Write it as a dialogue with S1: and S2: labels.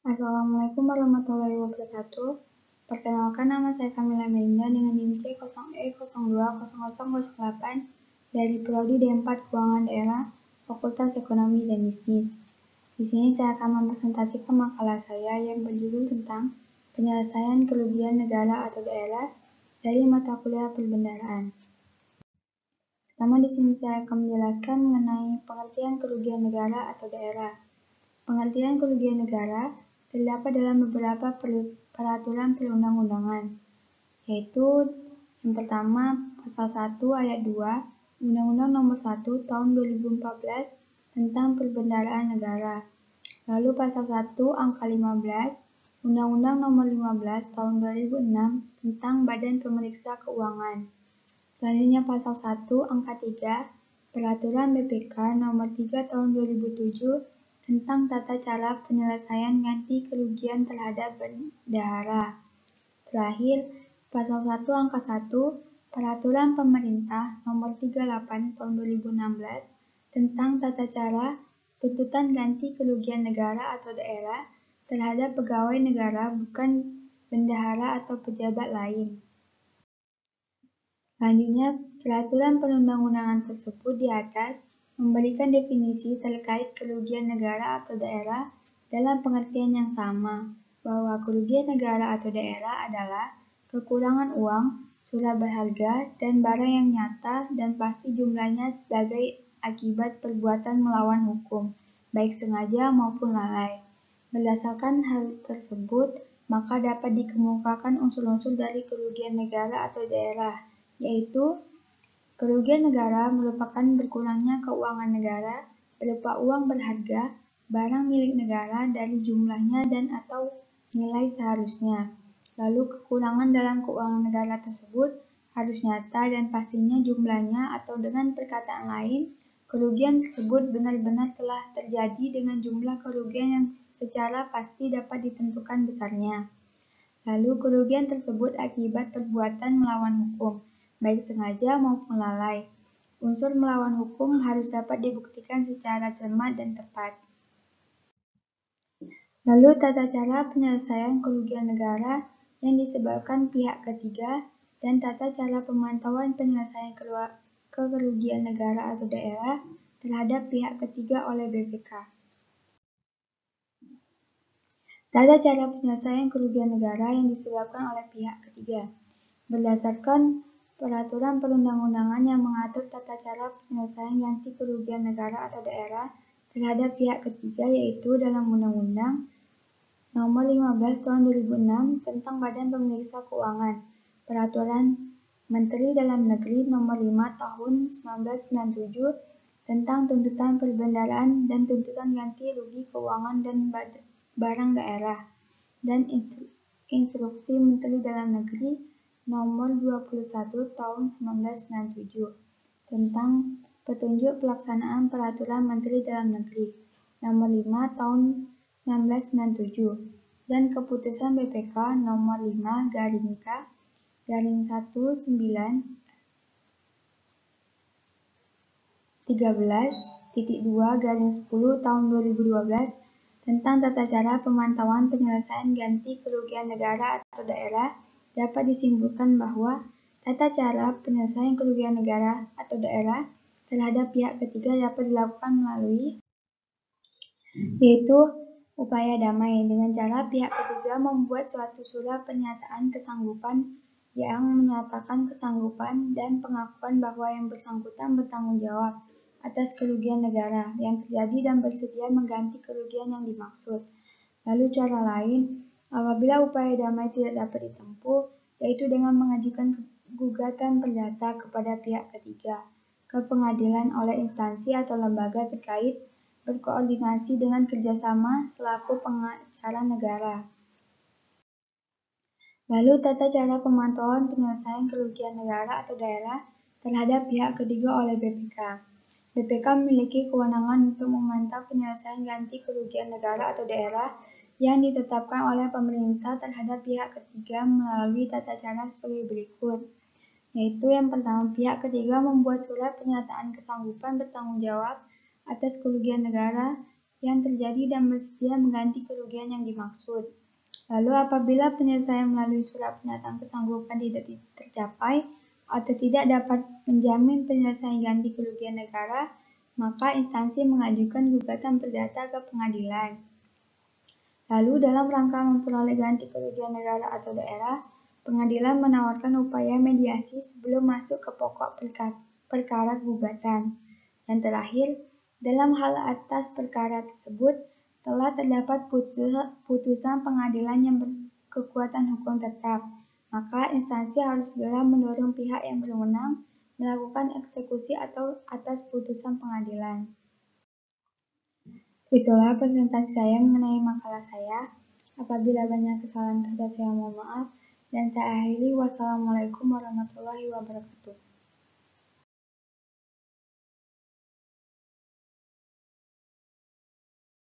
S1: Assalamualaikum warahmatullahi wabarakatuh. Perkenalkan, nama saya Kamila Melinda dengan NIM C0E020008 dari Prodi D4 Keuangan Daerah, Fakultas Ekonomi dan Bisnis. Di sini saya akan mempresentasikan makalah saya yang berjudul tentang penyelesaian kerugian negara atau daerah dari mata kuliah perbendaharaan. Pertama, di sini saya akan menjelaskan mengenai pengertian kerugian negara atau daerah. Pengertian kerugian negara terdapat dalam beberapa peraturan perundang-undangan, yaitu yang pertama Pasal 1 Ayat 2 Undang-Undang Nomor 1 Tahun 2014 tentang Perbendaharaan Negara. Lalu Pasal 1 Angka 15 Undang-Undang Nomor 15 Tahun 2006 tentang Badan Pemeriksa Keuangan. Selanjutnya Pasal 1 Angka 3 Peraturan BPK Nomor 3 Tahun 2007 tentang tata cara penyelesaian ganti kerugian terhadap bendahara. Terakhir, Pasal 1 Angka 1 Peraturan Pemerintah Nomor 38 Tahun 2016 tentang tata cara tuntutan ganti kerugian negara atau daerah terhadap pegawai negara bukan bendahara atau pejabat lain. Selanjutnya, peraturan perundang-undangan tersebut di atas memberikan definisi terkait kerugian negara atau daerah dalam pengertian yang sama, bahwa kerugian negara atau daerah adalah kekurangan uang, surat berharga, dan barang yang nyata dan pasti jumlahnya sebagai akibat perbuatan melawan hukum, baik sengaja maupun lalai. Berdasarkan hal tersebut, maka dapat dikemukakan unsur-unsur dari kerugian negara atau daerah, yaitu kerugian negara merupakan berkurangnya keuangan negara berupa uang berharga, barang milik negara dari jumlahnya dan atau nilai seharusnya. Lalu kekurangan dalam keuangan negara tersebut harus nyata dan pastinya jumlahnya, atau dengan perkataan lain, kerugian tersebut benar-benar telah terjadi dengan jumlah kerugian yang secara pasti dapat ditentukan besarnya. Lalu kerugian tersebut akibat perbuatan melawan hukum, baik sengaja maupun lalai. Unsur melawan hukum harus dapat dibuktikan secara cermat dan tepat. Lalu tata cara penyelesaian kerugian negara yang disebabkan pihak ketiga dan tata cara pemantauan penyelesaian kerugian negara atau daerah terhadap pihak ketiga oleh BPK. Tata cara penyelesaian kerugian negara yang disebabkan oleh pihak ketiga. Berdasarkan peraturan perundang-undangan yang mengatur tata cara penyelesaian ganti kerugian negara atau daerah terhadap pihak ketiga, yaitu dalam Undang-Undang Nomor 15 Tahun 2006 tentang Badan Pemeriksa Keuangan, Peraturan Menteri Dalam Negeri Nomor 5 Tahun 1997 tentang tuntutan perbendaharaan dan tuntutan ganti rugi keuangan dan barang daerah, dan Instruksi Menteri Dalam Negeri Nomor 21 Tahun 1997 tentang petunjuk pelaksanaan Peraturan Menteri Dalam Negeri Nomor 5 Tahun 1997 dan Keputusan BPK Nomor 5-K-19-13.2/10 Tahun 2012 tentang tata cara pemantauan penyelesaian ganti kerugian negara atau daerah, dapat disimpulkan bahwa tata cara penyelesaian kerugian negara atau daerah terhadap pihak ketiga dapat dilakukan melalui, yaitu upaya damai, dengan cara pihak ketiga membuat suatu surat pernyataan kesanggupan yang menyatakan kesanggupan dan pengakuan bahwa yang bersangkutan bertanggung jawab atas kerugian negara yang terjadi dan bersedia mengganti kerugian yang dimaksud. Lalu cara lain, apabila upaya damai tidak dapat ditempuh, yaitu dengan mengajukan gugatan perdata kepada pihak ketiga ke pengadilan oleh instansi atau lembaga terkait berkoordinasi dengan kerjasama selaku pengacara negara. Lalu tata cara pemantauan penyelesaian kerugian negara atau daerah terhadap pihak ketiga oleh BPK. BPK memiliki kewenangan untuk memantau penyelesaian ganti kerugian negara atau daerah yang ditetapkan oleh pemerintah terhadap pihak ketiga melalui tata cara sebagai berikut, yaitu yang pertama, pihak ketiga membuat surat pernyataan kesanggupan bertanggung jawab atas kerugian negara yang terjadi dan bersedia mengganti kerugian yang dimaksud. Lalu apabila penyelesaian melalui surat pernyataan kesanggupan tidak tercapai atau tidak dapat menjamin penyelesaian ganti kerugian negara, maka instansi mengajukan gugatan perdata ke pengadilan. Lalu dalam rangka memperoleh ganti kerugian negara atau daerah, pengadilan menawarkan upaya mediasi sebelum masuk ke pokok perkara gugatan. Dan terakhir, dalam hal atas perkara tersebut, telah terdapat putusan pengadilan yang berkekuatan hukum tetap, maka instansi harus segera mendorong pihak yang berwenang melakukan eksekusi atau atas putusan pengadilan. Itulah presentasi saya mengenai makalah saya. Apabila banyak kesalahan kata saya mohon maaf, dan saya akhiri wassalamualaikum warahmatullahi wabarakatuh.